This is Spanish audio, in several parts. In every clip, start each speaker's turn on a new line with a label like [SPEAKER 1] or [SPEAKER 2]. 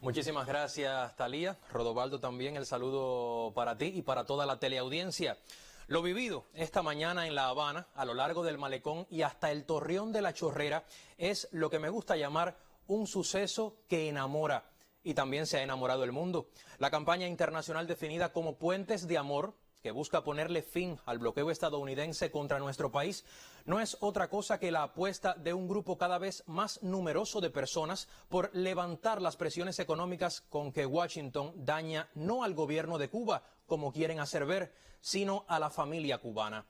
[SPEAKER 1] Muchísimas gracias, Talía. Rodovaldo, también el saludo para ti y para toda la teleaudiencia. Lo vivido esta mañana en La Habana, a lo largo del Malecón y hasta el Torreón de la Chorrera, es lo que me gusta llamar un suceso que enamora. Y también se ha enamorado el mundo. La campaña internacional definida como Puentes de Amor, que busca ponerle fin al bloqueo estadounidense contra nuestro país, no es otra cosa que la apuesta de un grupo cada vez más numeroso de personas por levantar las presiones económicas con que Washington daña no al gobierno de Cuba, como quieren hacer ver, sino a la familia cubana.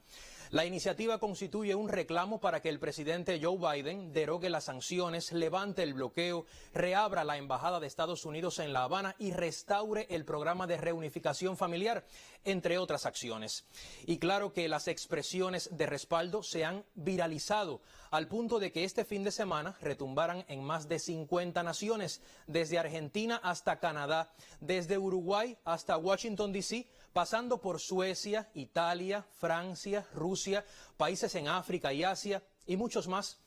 [SPEAKER 1] La iniciativa constituye un reclamo para que el presidente Joe Biden derogue las sanciones, levante el bloqueo, reabra la embajada de Estados Unidos en La Habana y restaure el programa de reunificación familiar, entre otras acciones. Y claro que las expresiones de respaldo se han viralizado al punto de que este fin de semana retumbaran en más de 50 naciones, desde Argentina hasta Canadá, desde Uruguay hasta Washington, D.C., pasando por Suecia, Italia, Francia, Rusia, países en África y Asia y muchos más.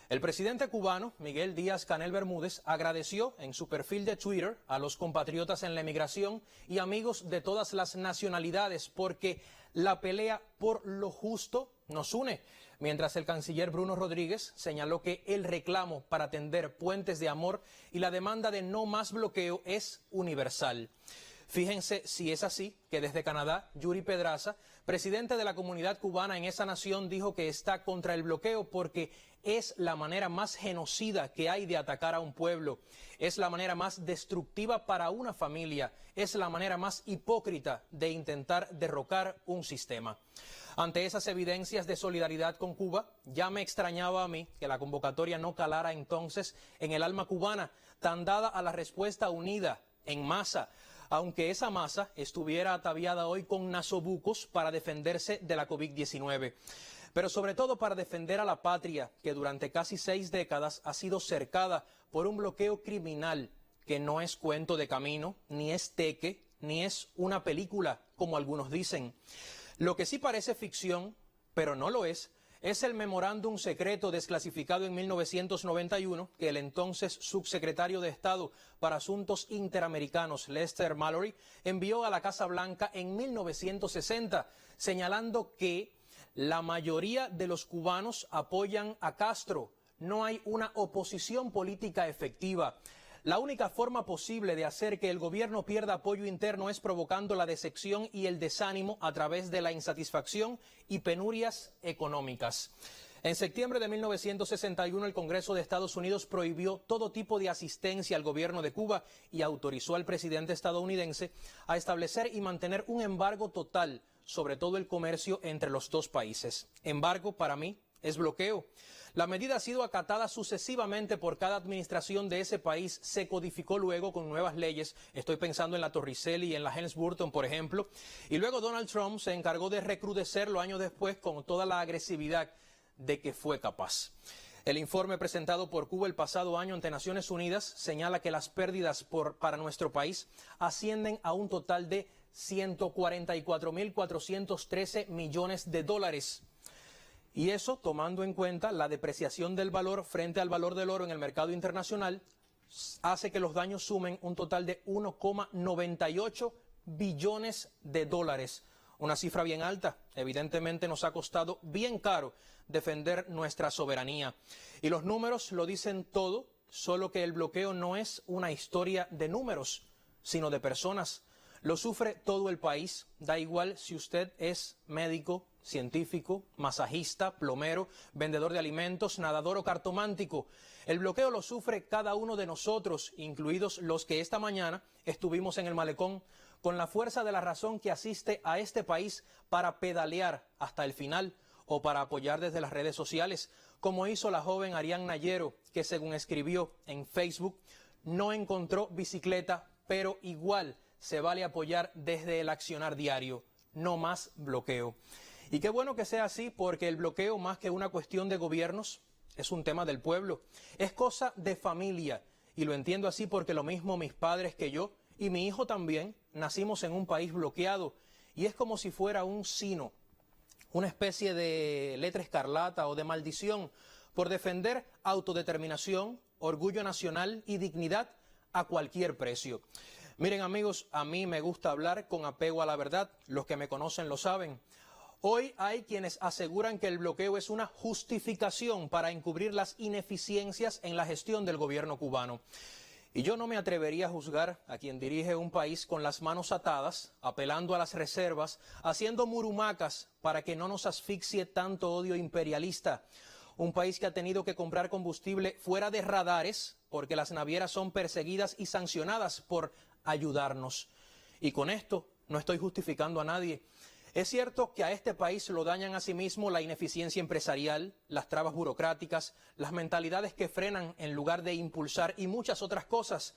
[SPEAKER 1] El presidente cubano, Miguel Díaz-Canel Bermúdez, agradeció en su perfil de Twitter a los compatriotas en la emigración y amigos de todas las nacionalidades porque la pelea por lo justo nos une, mientras el canciller Bruno Rodríguez señaló que el reclamo para tender puentes de amor y la demanda de no más bloqueo es universal. Fíjense si es así, que desde Canadá, Yuri Pedraza, presidente de la comunidad cubana en esa nación, dijo que está contra el bloqueo porque es la manera más genocida que hay de atacar a un pueblo, es la manera más destructiva para una familia, es la manera más hipócrita de intentar derrocar un sistema. Ante esas evidencias de solidaridad con Cuba, ya me extrañaba a mí que la convocatoria no calara entonces en el alma cubana, tan dada a la respuesta unida, en masa, aunque esa masa estuviera ataviada hoy con nasobucos para defenderse de la COVID-19. Pero sobre todo para defender a la patria, que durante casi 6 décadas ha sido cercada por un bloqueo criminal que no es cuento de camino, ni es teque, ni es una película, como algunos dicen. Lo que sí parece ficción, pero no lo es el memorándum secreto desclasificado en 1991 que el entonces subsecretario de Estado para Asuntos Interamericanos, Lester Mallory, envió a la Casa Blanca en 1960, señalando que la mayoría de los cubanos apoyan a Castro. No hay una oposición política efectiva. La única forma posible de hacer que el gobierno pierda apoyo interno es provocando la decepción y el desánimo a través de la insatisfacción y penurias económicas. En septiembre de 1961, el Congreso de Estados Unidos prohibió todo tipo de asistencia al gobierno de Cuba y autorizó al presidente estadounidense a establecer y mantener un embargo total sobre todo el comercio entre los dos países. Embargo, para mí, es bloqueo. La medida ha sido acatada sucesivamente por cada administración de ese país, se codificó luego con nuevas leyes, estoy pensando en la Torricelli y en la Helms-Burton, por ejemplo, y luego Donald Trump se encargó de recrudecerlo años después con toda la agresividad de que fue capaz. El informe presentado por Cuba el pasado año ante Naciones Unidas señala que las pérdidas para nuestro país ascienden a un total de 144.413 millones de dólares. Y eso, tomando en cuenta la depreciación del valor frente al valor del oro en el mercado internacional, hace que los daños sumen un total de 1,98 billones de dólares. Una cifra bien alta. Evidentemente nos ha costado bien caro defender nuestra soberanía. Y los números lo dicen todo, solo que el bloqueo no es una historia de números, sino de personas. Lo sufre todo el país, da igual si usted es médico, científico, masajista, plomero, vendedor de alimentos, nadador o cartomántico. El bloqueo lo sufre cada uno de nosotros, incluidos los que esta mañana estuvimos en el Malecón, con la fuerza de la razón que asiste a este país para pedalear hasta el final o para apoyar desde las redes sociales, como hizo la joven Arián Nayero, que según escribió en Facebook, no encontró bicicleta, pero igual se vale apoyar desde el accionar diario. No más bloqueo. Y qué bueno que sea así, porque el bloqueo, más que una cuestión de gobiernos, es un tema del pueblo. Es cosa de familia. Y lo entiendo así porque lo mismo mis padres que yo, y mi hijo también, nacimos en un país bloqueado. Y es como si fuera un sino, una especie de letra escarlata o de maldición, por defender autodeterminación, orgullo nacional y dignidad. a cualquier precio. Miren amigos, a mí me gusta hablar con apego a la verdad, los que me conocen lo saben. Hoy hay quienes aseguran que el bloqueo es una justificación para encubrir las ineficiencias en la gestión del gobierno cubano. Y yo no me atrevería a juzgar a quien dirige un país con las manos atadas, apelando a las reservas, haciendo murumacas para que no nos asfixie tanto odio imperialista. Un país que ha tenido que comprar combustible fuera de radares porque las navieras son perseguidas y sancionadas por ayudarnos. Y con esto no estoy justificando a nadie. Es cierto que a este país lo dañan a sí mismo la ineficiencia empresarial, las trabas burocráticas, las mentalidades que frenan en lugar de impulsar y muchas otras cosas.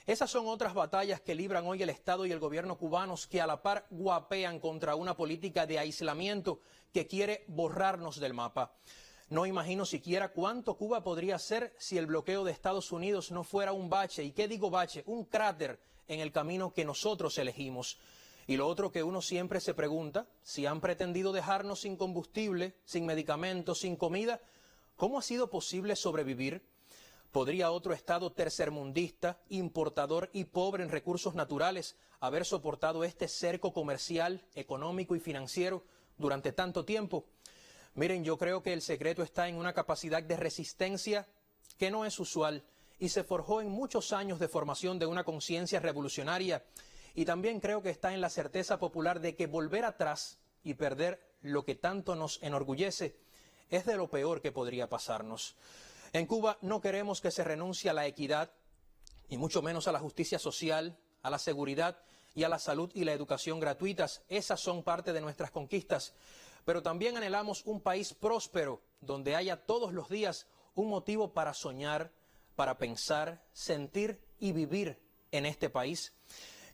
[SPEAKER 1] Esas son otras batallas que libran hoy el Estado y el gobierno cubanos que a la par guapean contra una política de aislamiento que quiere borrarnos del mapa. No imagino siquiera cuánto Cuba podría ser si el bloqueo de Estados Unidos no fuera un bache. ¿Y qué digo bache? Un cráter en el camino que nosotros elegimos. Y lo otro que uno siempre se pregunta, si han pretendido dejarnos sin combustible, sin medicamentos, sin comida, ¿cómo ha sido posible sobrevivir? ¿Podría otro Estado tercermundista, importador y pobre en recursos naturales haber soportado este cerco comercial, económico y financiero durante tanto tiempo? Miren, yo creo que el secreto está en una capacidad de resistencia que no es usual y se forjó en muchos años de formación de una conciencia revolucionaria. Y también creo que está en la certeza popular de que volver atrás y perder lo que tanto nos enorgullece es de lo peor que podría pasarnos. En Cuba no queremos que se renuncie a la equidad, y mucho menos a la justicia social, a la seguridad y a la salud y la educación gratuitas. Esas son parte de nuestras conquistas. Pero también anhelamos un país próspero, donde haya todos los días un motivo para soñar, para pensar, sentir y vivir en este país.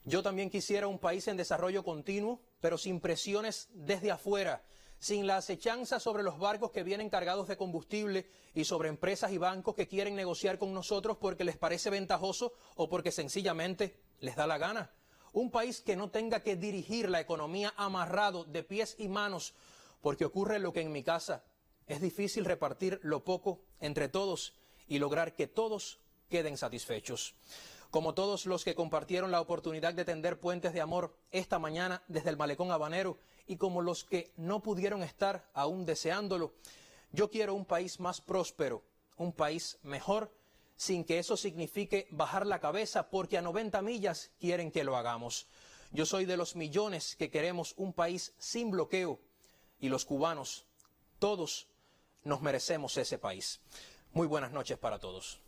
[SPEAKER 1] Yo también quisiera un país en desarrollo continuo, pero sin presiones desde afuera, sin la acechanza sobre los barcos que vienen cargados de combustible y sobre empresas y bancos que quieren negociar con nosotros porque les parece ventajoso o porque sencillamente les da la gana. Un país que no tenga que dirigir la economía amarrado de pies y manos, porque ocurre lo que en mi casa. Es difícil repartir lo poco entre todos y lograr que todos queden satisfechos. Como todos los que compartieron la oportunidad de tender puentes de amor esta mañana desde el Malecón Habanero y como los que no pudieron estar aún deseándolo, yo quiero un país más próspero, un país mejor, sin que eso signifique bajar la cabeza porque a 90 millas quieren que lo hagamos. Yo soy de los millones que queremos un país sin bloqueo y los cubanos, todos nos merecemos ese país. Muy buenas noches para todos.